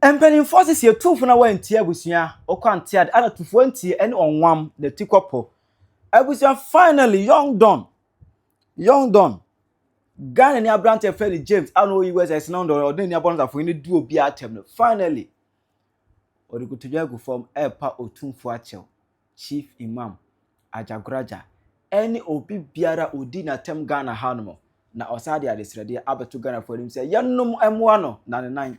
Empenin forces ye two for na wanti abusua okwanti ad ana tufo anti ene onwam the tikopo abusua finally young don Ghana ni abrante Freddy James ano US na ndo odin ni abonza fo ni du obi atem no finally odikutuja go form epa otumfo achew chief imam ajagraja any obi biara odi na tem Ghana hanumo na osade adesrede abeto Ghana for him say yennom emwa no na ne nan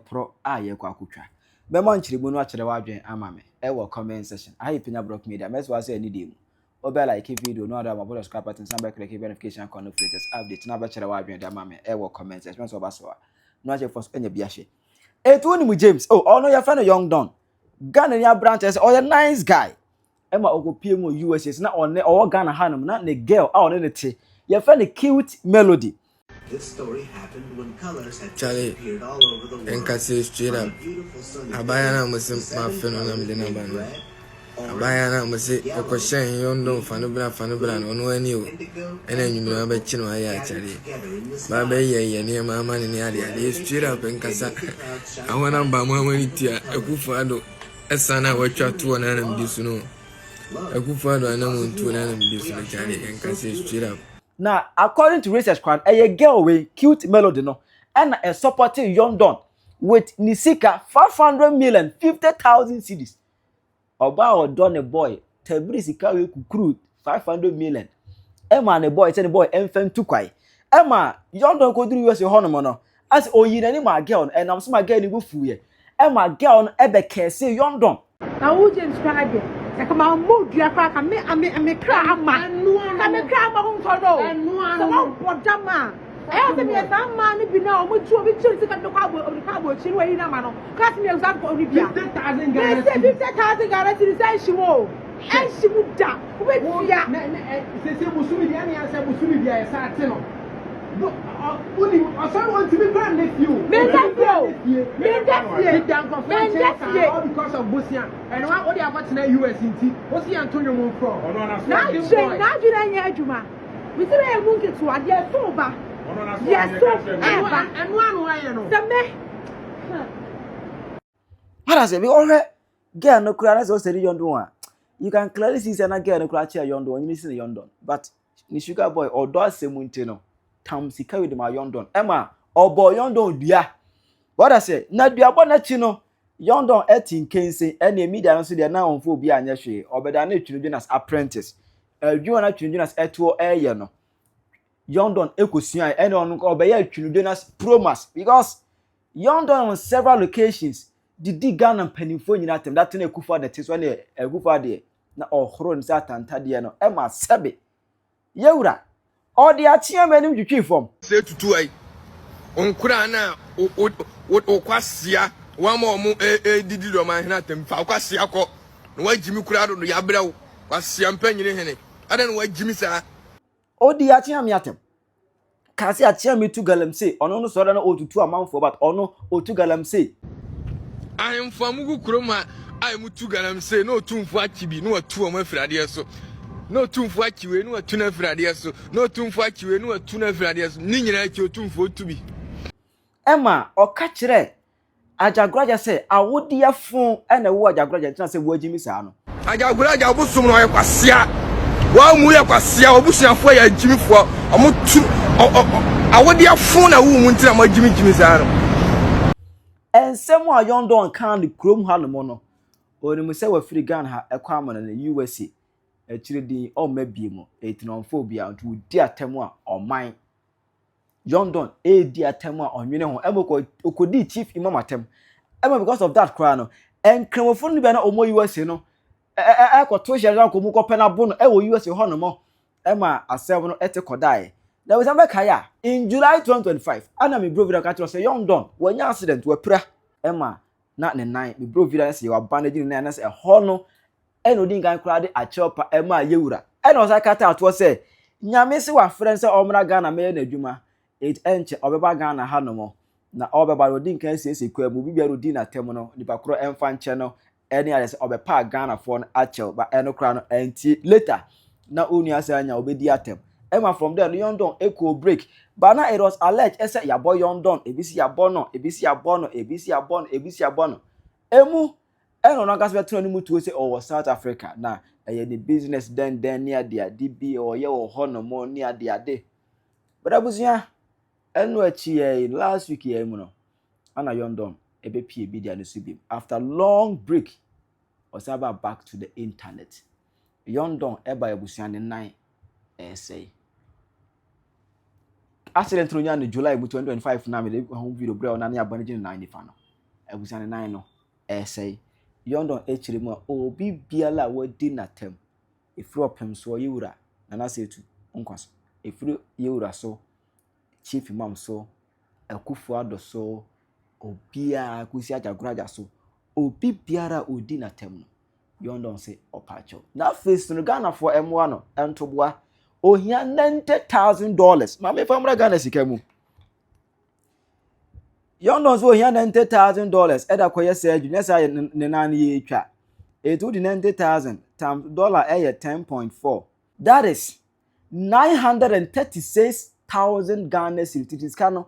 pro aye kwa akutwa be mo nchiribu no akere wadwen amame wo comment section ayi pinya block media mess was say ni dem obe like video no other about subscribe button some click notification icon no latest update na ba kere wadwen da amame wo comment section so ba so no aje for enya biahye etu ni mu James no your friend young don Ghana ni branch say oh nice guy ema ogopie mu USA na one Ghana hanum na ne girl one ne te your friend cute melody. This story happened when colors had appeared all over the world. Enkasi straight up. Abayana must my phenomenon in Abano. Abayana must say, a question you don't Fanubran, or no any you. And then you know about Chino actually. Baby, near my man in the area. They straight up and Casa. I want to buy my money to a Kufado. A son, I watch out to an enemy this no. A Kufado, I know to an enemy this and Cassie straight up. Now, according to research crowd, a girl with cute melody no, and a supporting young don with Nisika 550,000 cedis. Oba or don a boy, Tebrisika we crude 500 million. Emma and a boy, tell the boy, infant to kwai. Emma, young don go through US honomono. As o yin any my girl, and I'm some girl in Bufu. Emma girl ebe kese young don. Now who just tried it? Come on, move your crack and me cry, man. Me cry, my own photo. So, what Jama? I asked me a man if you know, which you will take the cowboy of the cowboy, she will in a man. Cast me example of 50,000 guarantees to say she will. And she would die. Wait, yeah. Look, only someone to be grand nephew. All because of Busia. And what they are watching at US in T. What's the Antonio Moon from? Now you say, now you don't hear Juma. We say, I won't get to a dear sober. Yes, so and one way, you know. What I say, we all girl no cry, that's also the young one. You can clearly see a girl no cry, young one, you listen to young one. But the sugar boy or does say Muntino. Tam sika with my young don Emma or boy young don dia what I say na dia bona chino young don 18 kense any media so dia na on fo bi anya hwe obeda na twinu as apprentice adwuma na twinu as eto eye no young don ekosua any on ko obeya twinu as promas because young don on several locations didi Ghana panimfo nyina tem that na ekufa the tis one ekufa de na ohoro nsa tantade no Emma sebe yewura or the achia menim twitwi form say tutu ai onkura na o kwasia wa ma omo didi do man hina tem fa kwasia ko na wajimi kura do ya brew kwasia mpanyire hene ada na wajimi sa o di achia me atem kasi achia me tu galam say ono no so da na otutu amanfo but ono otu galam say I famugu kuroma ai mutu galam say no tumfu akibi no atu omo afrade so no tumfu akiwe no atu na afrade so no tumfu akiwe no atu na afrade so ni nyina aki otumfu otubi Emma oka kire ajagraja say awodi afun ena wo ajagraja tina say wo agimi sa no ajagraja obusum no yakwasia wa mu yakwasia obusuafo ya agimifo omutu awodi afun na wo mu ntina ma agimi sa no ensem a yondo kan the chrome halomo no onimu say wa free Ghana ha ekwa amana na USA echire din o mabie mu etinophobia ntu di atemu a oman Yondon di atemu a onwene ho emoko okodi chief imam atem ema because of that cry no enkramofo no be na omo USA no ekoto hyeran ko mu ko pena bo no ewo USA ho no mo ema asem no etekodai na we sambe kaya in July 2025 ana me bro video ka tro say Yondon wanya accident we pra ema na ne nan me bro video say wa bandage ne na say ho no eno din gan kura de achopa ema yewura eno osa kata ato say nyame se wa friend say omra Ghana me na adwuma it enche obeba Ghana ha no mo na obeba rodin kan siesie kwa mu bibia rodin na tem no nipa kro emfa nche no ene ya say obepa Ghana for no achel ba eno kura no enti later na onu asa anya obedi atem Emma from there London echo break but now it was alleged ese ya boy London ebisi ya bono emu eno no gas betro ni mutu say o South Africa na the business then near dia DB or ye o ho no mo near dia de but abusia eno achi last week ye mu no ana London ebe pie bi dia no subim after long break osaba back to the internet London eba abusia ne 9 essay accident no nya no July 2025 na me de home video bra na abane gin 9 fa no abusia ne 9 no essay London echire mu obi biala wadi na tem efiri opem so yewura na na setu nkwaso efiri yewura so chief imam so akufu ado so obia akusi ajagoraja so obi biara odi na tem no London say opacho na face no Ghana for M1 no entobua ohia $90,000 ma me famra Ghana sikamu London so ohia $90,000 eda koye surgery nesa ne nan ye twa etu di 90,000 times dollar 10.4 that is 936,000 Ghana cedis kano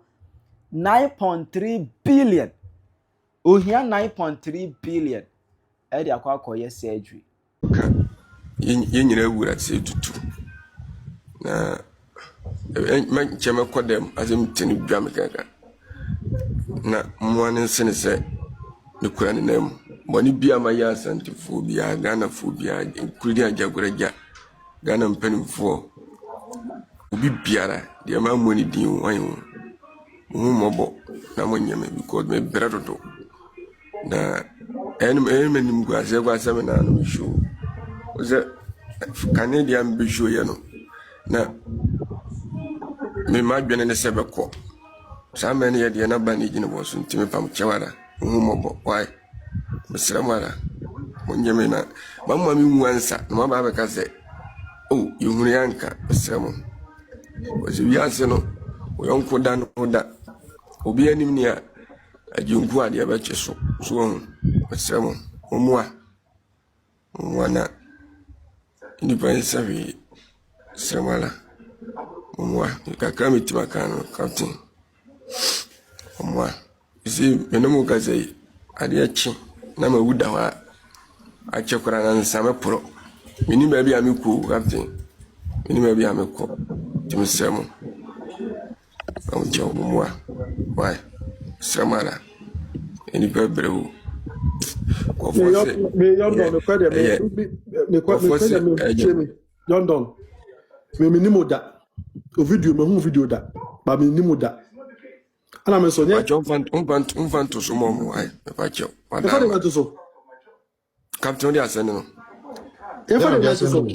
9.3 billion ohia 9.3 billion edi akwa koye surgery yenyina wura se tutu na chema kodem azem tini dwam kaka na mwane sene se ne kura ne nam boni bia ma ya santifo bia Ghana fo bia kuri ajagoraja Ghana mpanimfo obi biara de ma moni din wan mu mobo na monyeme because me bredodo na enim gwase me na no show oze Canadian be show ya no na me ma dwene ne sebeko sa mene ye de na bani gine bo so ntime pam chewara mu mobo why besramara monyeme na mamma mi nwansa na ma ba be ka se oh yuhuru yanka besramo oze wiase no oyonko da no da obi anim ni a ajunku ade ba cheso so besramo omwa na ni pensa vi semala omwa kakami timakano captain omwa isi menemu kaze ade achi na mawuda wa achekura na nsame pro mini ba bia meku captain mini ba bia meko timisemo amjo omwa why semala eni bebrewu London me minimo da o video me hu video da ba me minimo da ana me so nya umfanto so mo ai pa che e fa de gato so captain dia sene no e fa de gato so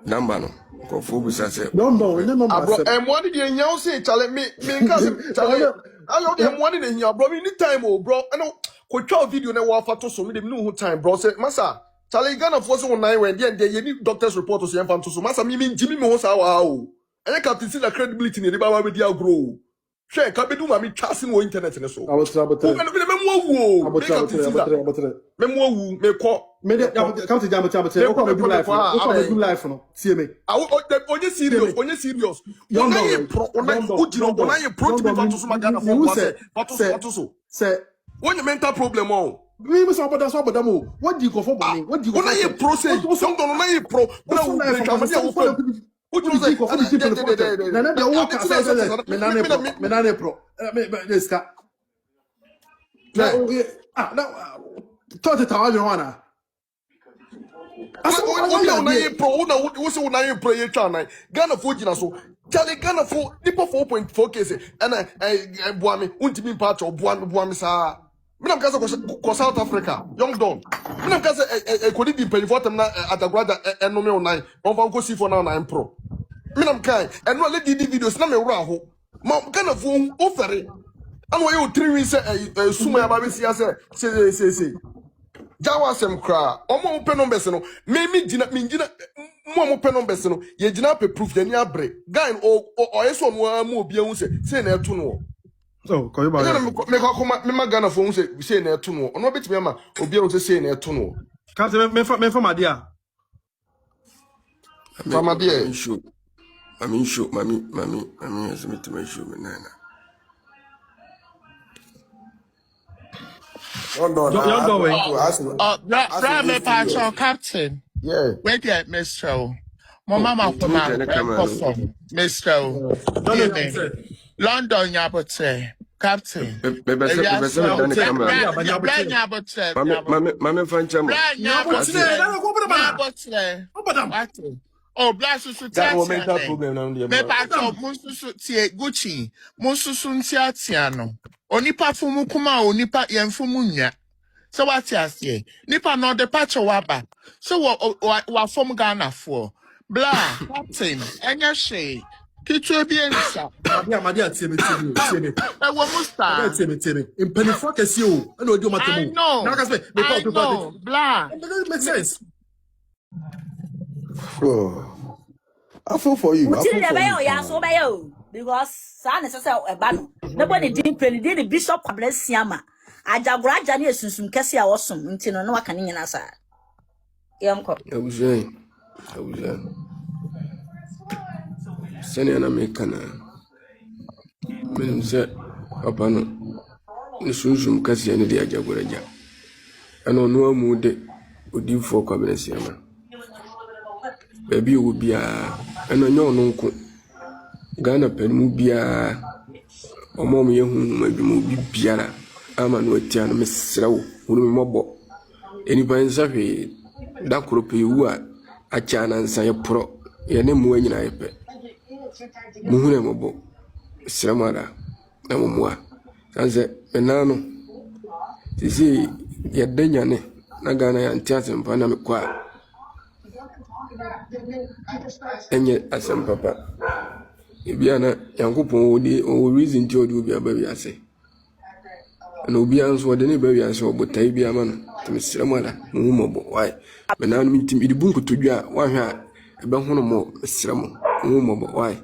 namba no ko fu bu sa se London ne no ma bro mo di de nya o se chale me nka se chale ayo de mo di de nya bro me ni time o bro ano ko twa video na wa fa to so me de no hu time bro say masa chale Ghana for so 9 when dey ye ni doctor's report so yan fa to so masa me njimi me ho sa wa o anya captain see the credibility ni de ba be dia grow hwe ka be du ma me twase no internet ne so abotra me mo wu me mo wu me ko me de captain jam o ko do life no see me onye serious ona ye pro ona ujiro ona ye pro to be to so ma Ghana for to so say when mental problem o we must about them what do you go for money what do you go ona ye pro say some don ona ye pro bra wo break am dey wo fam ujiro say na na dey work as me na ne pro me this ka na thought it all you wanna ona ye pro ona wo say ona ye pro ye twa na Ghana for gina so Charlie Ghana for nipo 4.4k say and boami untimi patch or boami sa me nam kasa ko South Africa young don me nam kasa ko di penifo tem na atagwada enome online on fa ko si for na 9 pro me nam kai eno le di videos na me wura ho ma Ghana for ofere anu ye o 3 weeks suma ya ba be sia say Jawa sem kra omo open numbers no me gina mo open numbers no ye gina pe proof ye ni abre guy o yeso no amu obi ehun say na eto no oh ko ba me ko me magana fo hun say na eto no ono betimi ama obi ehun say na eto no ka se me fa ma dia fa ma dia Mami show, mami has me to my show, nana. Brother Pacho, Captain. Yeah. Wait there, Mr. My mama from my Mr. London, Yabote. Captain. Mami Fancham. Oh, bless you to that will make that problem now. Me pacho munsusu tie Gucci. Munsusu ntia tiano. Onipa fumu kuma onipa yemfumu nya. So what you say? Nipa no the pacho waba. So wa from Ghana for. Blah, Captain. Enya she. Kitu ebi ensa. Madia tie me. E wo musta. Tie me. In penifo kesi o. E no di o matemo. I know. Na ka say me know. Blah. It doesn't make sense. Oh, I feel for you. Because son is a ban. Nobody didn't pay the bishop bless Yama. I jagra Jani Sunsum Cassia awesome until no one can in us. Yamco. I was sending an American. Men said upon the Sunsum Cassia and the Ajaguraja. And on no mood would you for Cabinet Yama. Baby will be and I know no Ghana pen be a mommy whom maybe be piara. I'm a no tiano Miss Row, who mobile. Anybody say that could be you are a chan and say a pro. Your name when I pay. Muhune mobile. Sramara, no more. As a banana. You see, you're Danyane, Nagana and Tias and Panama. Enye asem papa ebiana yankopon odi o reason ti odi obi abawi ase na obi anso odi ne bawi ase obotai bia ma no temesremala mu mobo why me na no mintim idi bunko todwa wa hwa ebe hono mo mesremo mu mobo why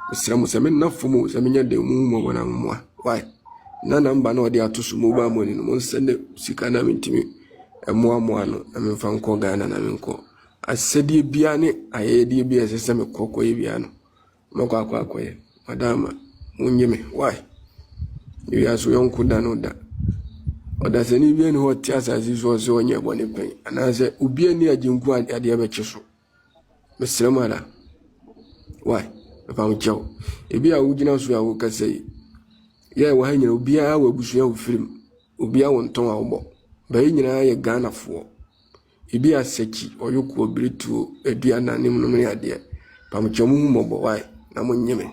mesremo se me nafo mo se me nya de mu mobo na mo why na namba na odi atoso mo ba mo ni no mo sende sika na mintimi emo ano amemfa nko Ghana na menko asedi bia ne ayedi bia sese me kokoye bia no mako akwakoye madama munyeme why you aso yonku da no da oda seni bia ne hoti asasi so onye bone pen anase ubia ni aginku ade abechiso mesremala why papa mchao ebia wugina so awo kasei ye wa hanyina ubia wa busuya wo film ubia wo nton awo bayi nyina ye Ghana fo ibi aseki oyoko obiritu eduana nim no me ade pamchemu hu mobo why na monyeme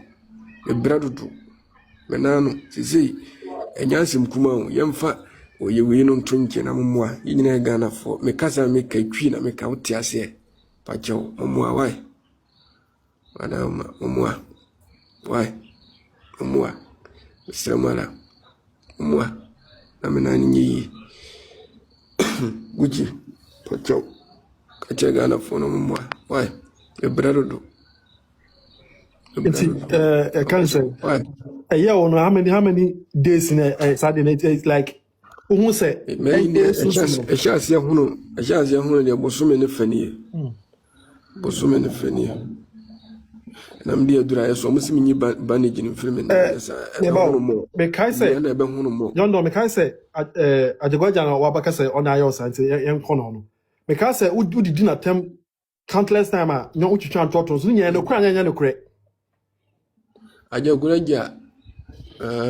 me bradudu menano sisi enyansem kuma o yemfa oyewe no ntonke na momwa yinyina Ghana fo me kasa me katwi na me ka wote ase pacho momwa why madama momwa why momwa sramala momwa na menani nyi guji pacho kache Ghana fo no momwa why me bradudu can say a year on how many days in a Saturday it's like who say a chance hunu de bosume ne fanie bosume ne fanie na mdi adura yeso musimi nyi bandage in film na me kai say na be hunu mo yondo me kai say adegwaja na wabaka say on ayo sante yen kono no me kai say udidi na tem countless time a no utwitwa ntoto so nya no kura nya no kure Ajaguraja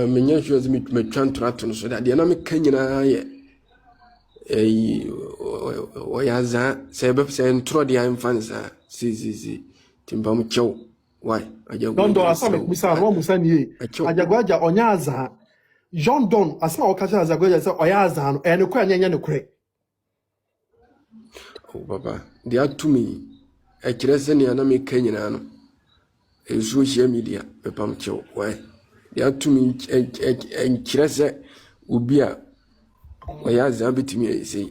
menya shows me trantraton so that the na me kanyina ye oyaza sebe se intro dia infansa si timbam chew why ajaguraja Don asame bisa ro musa ni ajaguraja onyaza John Don asma okacha ajaguraja se oyaza no ene kwa nya no kure oh baba dia to me akirese ne na me kanyina no social media pepam chew why they are to me and kirese ubia oyaza betimi say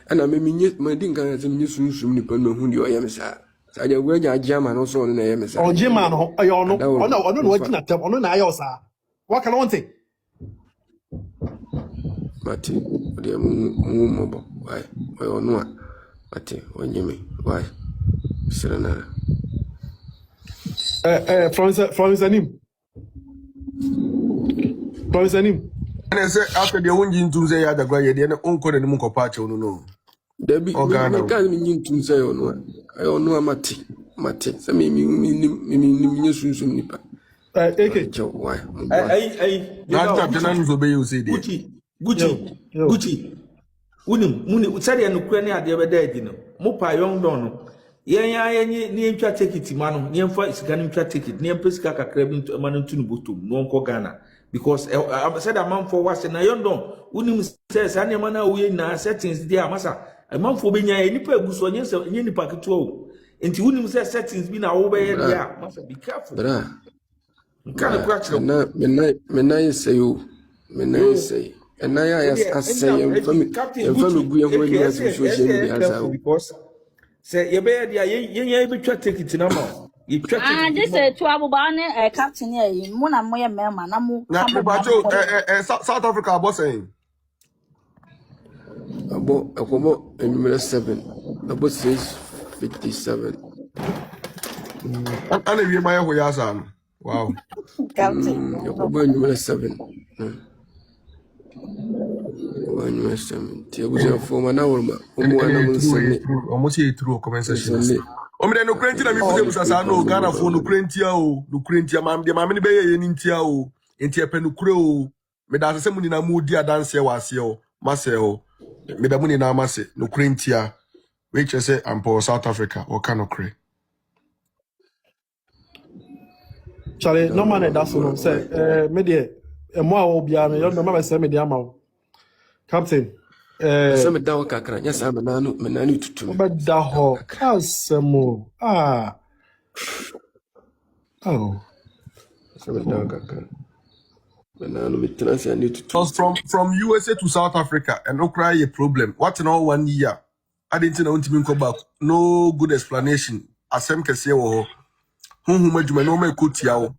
ana me minye madinga za minye sunsum ni panu hu di oyemsa saja gwaja ajama no so na yemsa ojima no ayo no ono wajina tem ono na ayo sa waka no wonte mati de mu mobo why oyo no mati onyeme why sirana Florence Anim. And I say after the one in to say other guy, then uncle and Munko Pacho, no. Debbie, I can't mean to say on one. I don't know Mate. So me, nipa. AK. Why? That's obey you say Gucci. Muni said and Ukraine the other day, Mopa young dono. Near take it, man, near for scanning take it, near Pesca craving to a man to Butu, no Kogana. Because I said a man for what's in a young don. Unim says, I never know we now settings there, Massa. A month for being any purpose on any packet to. And Unim says settings been over here. Must be careful. Kind of crack. Menai say you, Menai say. And I say, and family because say you better you able to take it no more. You try to this is to Abubane captain here. Mona moya mema na mu. South Africa boss saying. About 7, about 6:57. And if you buy a Hoyasan. Wow. Captain. About 7. Almost here through conversation. No Crentia, no Ghana for no Crentia, no Crentia, mam, the mammy bay in Intia, Intia Penucro, Medas Semunina Moodia Dancer was yo, Marcel, Medamuni Namase, no Crentia, which I say, I'm for South Africa or Canocre. Charlie, no man that's what say. Media, a more will be a number of media. Captain, some down Kakra, yes, I'm an anu to but the whole Casamo. Oh, some down Kakra. From USA to South Africa and no cry a problem. What in all 1 year? I didn't know to go back. No good explanation. Asem kese wo. Who majuma no me kutiao.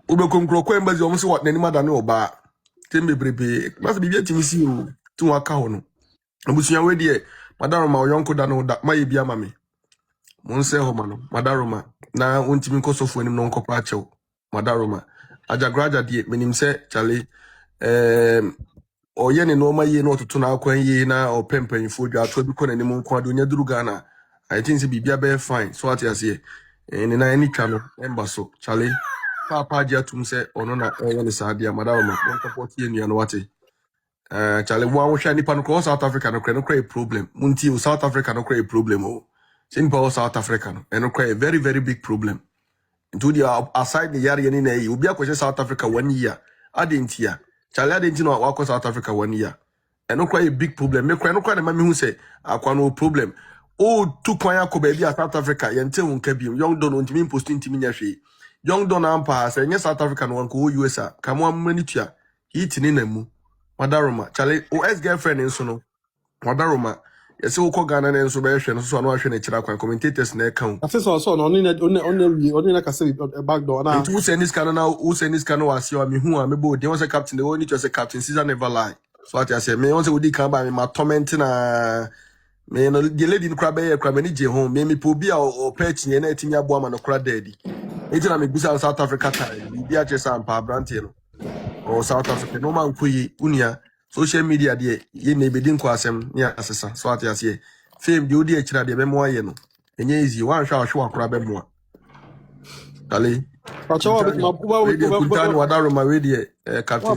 Ube konkroko embazi omusi what nani madane oba. Tembe brebe. Must be getting see you to waka hono. Abusuya we die. Madaroma oyonko dano da maye bia mame. Monse ho mano. Madaroma na untimi nkosofu enim no nkopra chew. Madaroma. Ajagraja die menim se chale oye ne no maye no ototo na akwan yi na opempanfo dwa ato bi ko na nim nko ado nya duru Ghana. I think se bibia be fine. So what you say? Ni na any channel emba so chale papa dia tum se ono na ne sadia Madaroma won support ye nua no wate. Chale wo anwo hwa nipa no ko South Africa no kra problem. Munti o South Africa no kra problem o. Sin pa South Africa no eno kra very very big problem. Into the aside the yari ni na yi obi akwaje South Africa 1 year adentia chale adenti no akwa South Africa 1 year eno kra a big problem me kra no kra na mami hu se akwa no problem o tu kwan akoba bi South Africa yente won ka bi young don ntimi post ntimi nya hwe young don ampa se nya South Africa no wanko USA kamo amani tua hit ni na mu Madaroma chale o ex girlfriend nso no Madaroma yesi wo ko Ghana na nso be hwe no so no ahwe na kira kwan commentators na account I say so no only like I say back door na who send this can now who send this can was you me who am bo dey was a captain they only just a captain Caesar never lie so what I say me once we dey come by me my tormenting me no the lady no crab e crab ni je home me po bi o patch ni na etimi abo ama no crab daddy enti na me bisa South Africa time bi a chesa ampa brante no o South Africa no man koyi unia social media dey ye na ebedi nko asem ni asesa so what I say fame dey odi akira dey be mo aye no enye easy wan hwa hwa akora be mo ale Madaroma radio captain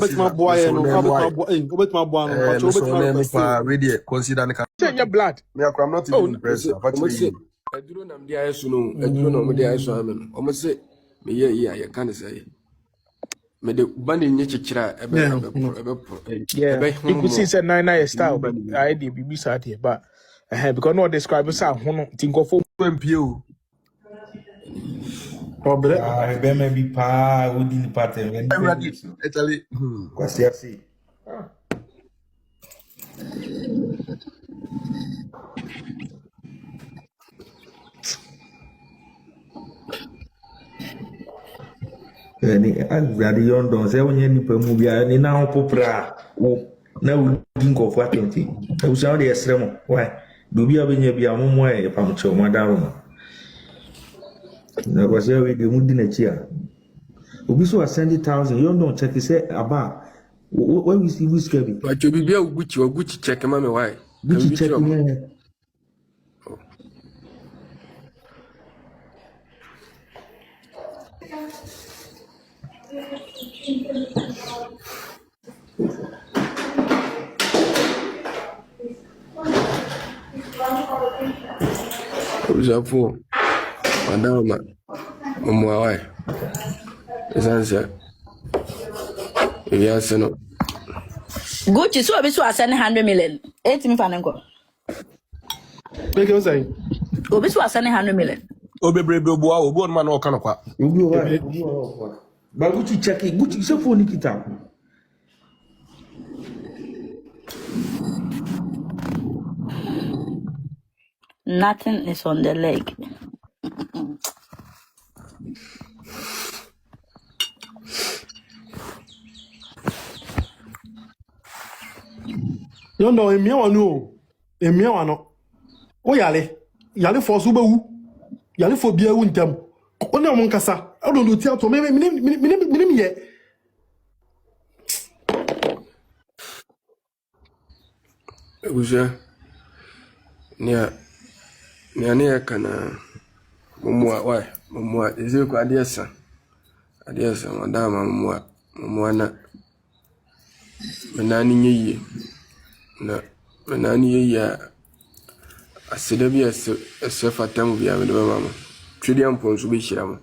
consider blood. Me I'm not even impressed. I do not the ice no, I do not the ice amen. Almost say me yeah, you can't say. Me the band in Chira Yeah, you could see it's a 9 style, but I did be sad here, but because no describe us out, think of MPO. Probably. I may be pa within the pattern. Italy. What's the see? Agbade yon don se wonye nipa mu bia ni na popra wo na wo dinko fo atenti e wo sa wo de esremo why do bia benya bia mo mo e pam che o Madaroma Na kwase we de mu di na chi a. Obi so send 1,000. You don't check say aba. Why we see we scare me? But you be a Gucci check mama why? Gucci check me. Obisafo. Madam Mama why? Esanse. Yes no. Gucci so obi so asend 100 million. 8 me fanenko. Make you say. Obi so asend 100 million. Obebrebe obuwa obu on man oka no kwa. Obi o. But Gucci check it. Gucci so phone kita. Nothing is on the leg. You know, emia wanu. Emia wano. O yale for so bewu. Yale for bia wu ntam. Ona mo nkasa. I don't do theater. Me ye. Ebuja. Nia kana mumwa why? Mumwa izi kwa adiasa. Adiasa madama mumwa na menani nyeye. Na menani yeye asida bi ese fatamu bi amede mama. Twedi ampon so be hira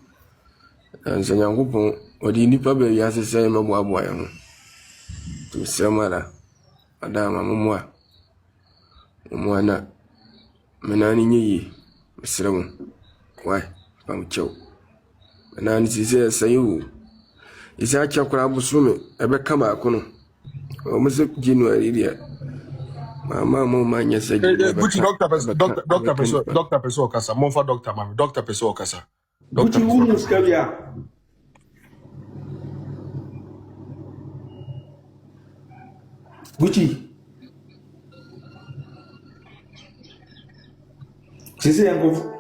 Nsa Nyankopɔn odi nipa ba wi asese meboaboa ya ho. To semala adama mumwa na menani nyi mesremu why pam chew menani sise sayu isa chakura busume ebe kama akono o muse January dia mama mo manya se Gucci doctor person okasa monfa doctor mami doctor person okasa. Gucci wu skabia. Gucci. Sisi yangu.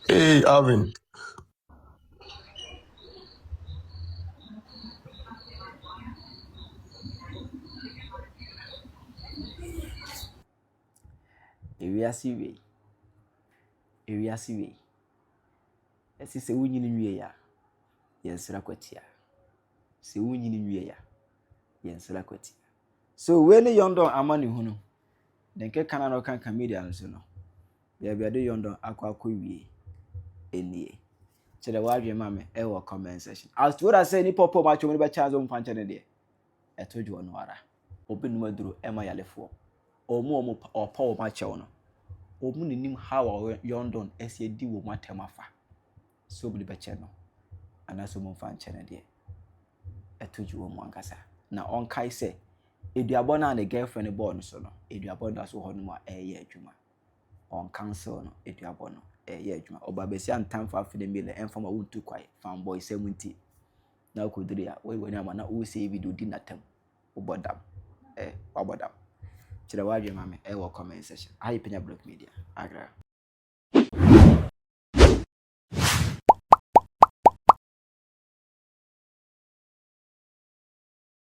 Hey Alvin. Ewiase we. Esi se wunyini nwie ya. Yensira kwatia. Se wunyini nwie ya. Yensira kwatia. So when yondo amani hunu. Denke kana no kan media nso no. Ya biade yondo akwa wie. Enie. Chere wadwe mame e wo comment section. As to what I say ni popo ma chomni ba chance on panche ne de. Etoju ono ara. Obinum aduro ema yalefo. Omo opa wo ma chewo no. Omu nim how yondon esi di wo matemafa. So bi be che no. Anaso mo fan che ne de. Etoju wo mo ankasa. Na on kai se eduabo na the girlfriend born so no. Eduabo da so ho no ma eye adwuma. On cancel no eduabo no eye adwuma. Oba be si antam fa afide mele enfama wontu kwai fanboy 70. Na kodiri a we woni ama na wo say video di natam. Obodam. Obodam. Chira wadwe mame e wo comment section. Ayi penya block media. Agra.